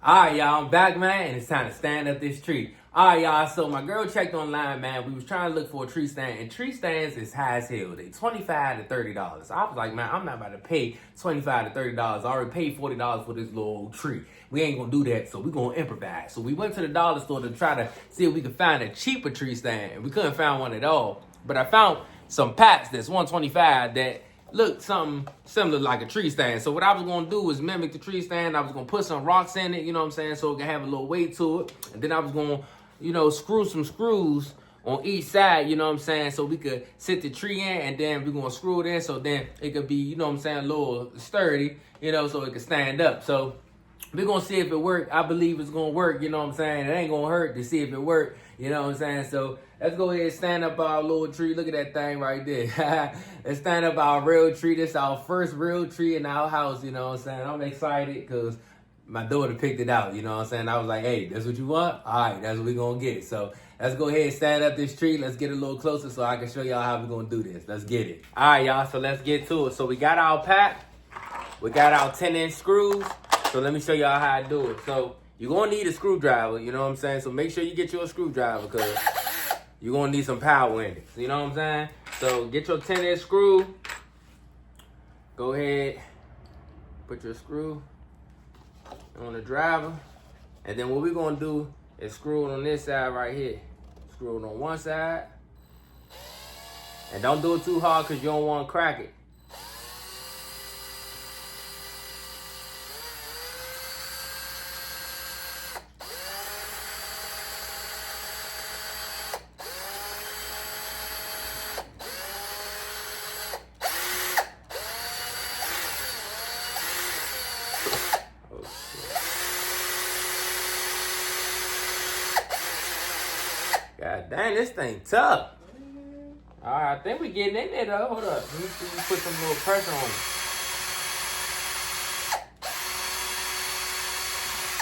Alright, y'all, I'm back, man, and it's time to stand up this tree. Alright, y'all, so my girl checked online, man. We was trying to look for a tree stand, and tree stands is high as hell. They $25 to $30. I was like, man, I'm not about to pay $25 to $30. I already paid $40 for this little old tree. We ain't gonna do that, so we gonna improvise. So we went to the dollar store to try to see if we could find a cheaper tree stand, and we couldn't find one at all. But I found some packs that's $125 that look something similar like a tree stand. So what I was gonna do was mimic the tree stand. I was gonna put some rocks in it, you know what I'm saying, so it can have a little weight to it. And then I was gonna, screw some screws on each side, you know what I'm saying, so we could sit the tree in, and then we're gonna screw it in so then it could be, you know what I'm saying, a little sturdy, so it could stand up. So we're gonna see if it worked. I believe it's gonna work, you know what I'm saying? It ain't gonna hurt to see if it worked, you know what I'm saying? So let's go ahead and stand up our little tree. Look at that thing right there. Let's stand up our real tree. This is our first real tree in our house, you know what I'm saying? I'm excited because my daughter picked it out, you know what I'm saying? I was like, hey, that's what you want? All right, that's what we're gonna get. So let's go ahead and stand up this tree. Let's get a little closer so I can show y'all how we're gonna do this. Let's get it. All right, y'all, so let's get to it. So we got our pack. We got our 10-inch screws. So let me show y'all how I do it. So you're gonna need a screwdriver, you know what I'm saying? So make sure you get your screwdriver because you're gonna need some power in it. You know what I'm saying? So get your 10-inch screw. Go ahead, put your screw on the driver. And then what we're gonna do is screw it on this side right here. Screw it on one side. And don't do it too hard because you don't want to crack it. God dang, this thing tough. All right, I think we getting in there though. Hold up. Let me see you put some little pressure on it.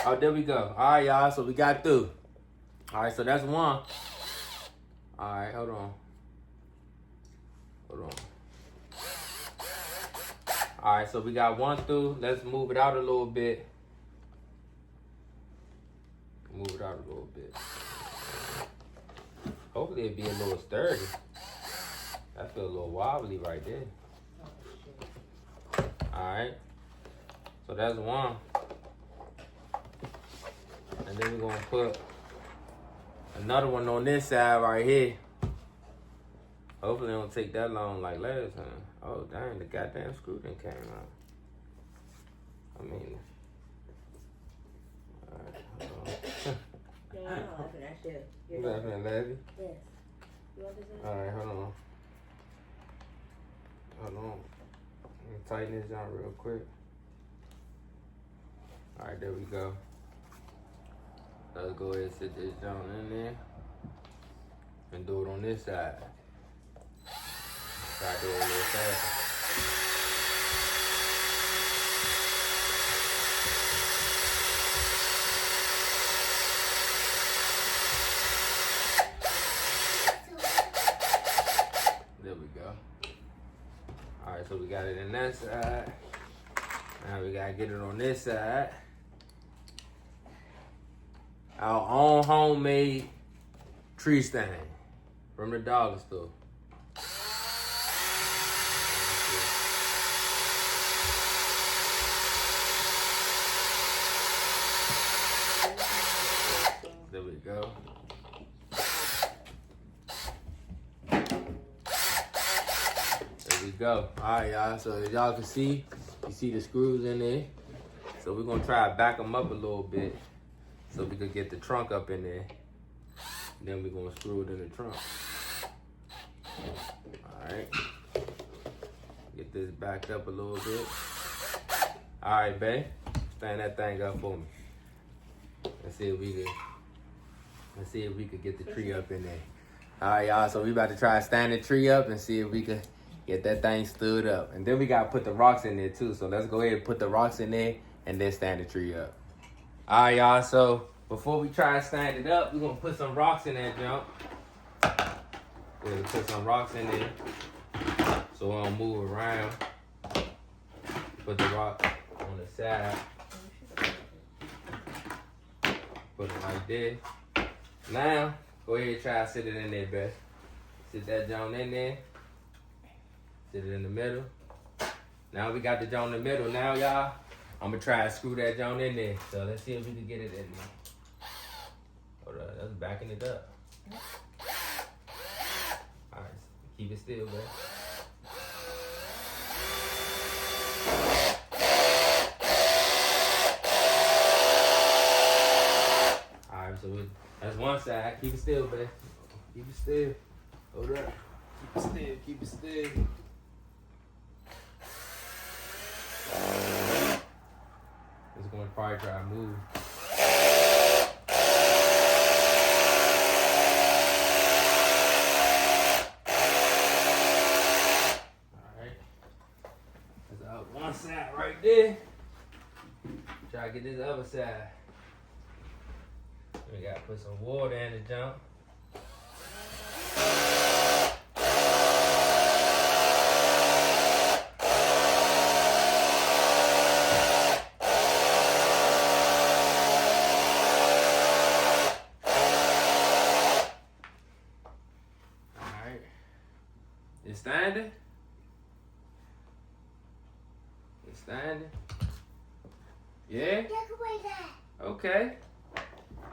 Oh, there we go. All right, y'all. So we got through. All right, so that's one. All right, hold on. All right, so we got one through. Let's move it out a little bit. Hopefully it'll be a little sturdy. That feel a little wobbly right there. Alright. So that's one. And then we're gonna put another one on this side right here. Hopefully it don't take that long like last time. Oh dang, the goddamn screw done came out. I mean, alright, hold on. No, I'm not laughing at you. You laughing at Laffy? Yes. You want this one? Alright, hold on. Let me tighten this down real quick. Alright, there we go. Let's go ahead and sit this down in there. And do it on this side. Try to do it a little faster. So we got it in that side. Now we gotta get it on this side. Our own homemade tree stand from the dollar store. There we go. Go. All right, y'all. So as y'all can see, you see the screws in there. So we're gonna try to back them up a little bit so we could get the trunk up in there. Then we're gonna screw it in the trunk. All right. Get this backed up a little bit. All right, babe. Stand that thing up for me. Let's see if we could get the tree up in there. All right, y'all. So we about to try to stand the tree up and see if we could get that thing stood up. And then we gotta put the rocks in there too. So let's go ahead and put the rocks in there and then stand the tree up. All right, y'all. So before we try to stand it up, we're gonna put some rocks in that jump. We're gonna put some rocks in there so we don't move around. Put the rock on the side. Put it like this. Now, go ahead and try to sit it in there, Beth. Sit that joint in there. Sit it in the middle. Now we got the joint in the middle. Now, y'all, I'm going to try to screw that joint in there. So let's see if we can get it in there. Hold on, that's backing it up. All right, keep it still, Beth. So that's one side. Keep it still, babe. Keep it still. Hold up. Keep it still. Keep it still. It's going to probably try to move. Alright. That's out one side right there. Try to get this other side. We gotta put some water in the jump. Alright. It's standing? It's standing? Yeah? Okay.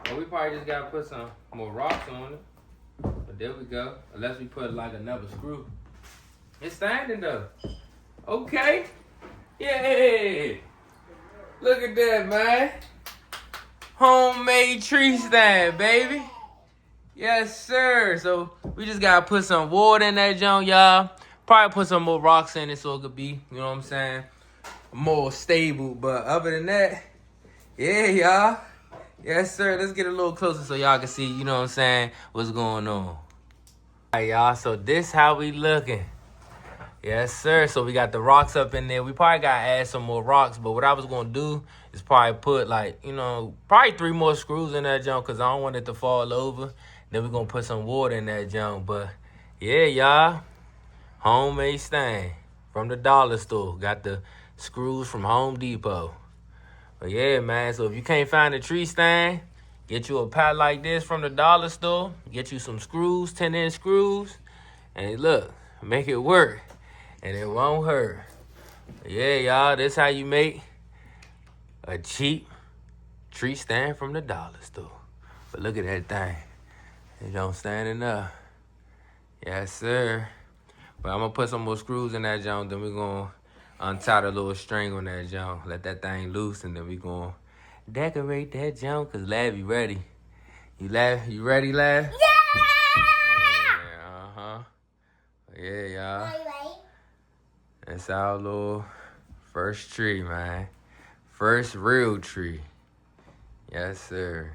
Well, we probably just gotta put some more rocks on it. But there we go. Unless we put like another screw. It's standing though. Okay. Yay! Look at that, man. Homemade tree stand, baby. Yes, sir. So we just gotta put some water in that junk, y'all. Probably put some more rocks in it so it could be, you know what I'm saying, more stable. But other than that, yeah, y'all. Yes, sir. Let's get a little closer so y'all can see, you know what I'm saying, what's going on. All right, y'all. So this how we looking. Yes, sir. So we got the rocks up in there. We probably got to add some more rocks. But what I was going to do is probably put, like, you know, probably 3 more screws in that junk because I don't want it to fall over. Then we're going to put some water in that junk. But, yeah, y'all. Homemade stand from the dollar store. Got the screws from Home Depot. But yeah, man, so if you can't find a tree stand, get you a pad like this from the dollar store. Get you some screws, 10-inch screws. And look, make it work. And it won't hurt. But yeah, y'all, this how you make a cheap tree stand from the dollar store. But look at that thing. It don't stand enough. Yes, sir. But I'm going to put some more screws in that junk. Then we're going to untie the little string on that junk. Let that thing loose. And then we're going to decorate that junk. Because Lav, you ready? You ready, Lav? Yeah! Uh-huh. Yeah, y'all. That's our little first tree, man. First real tree. Yes, sir.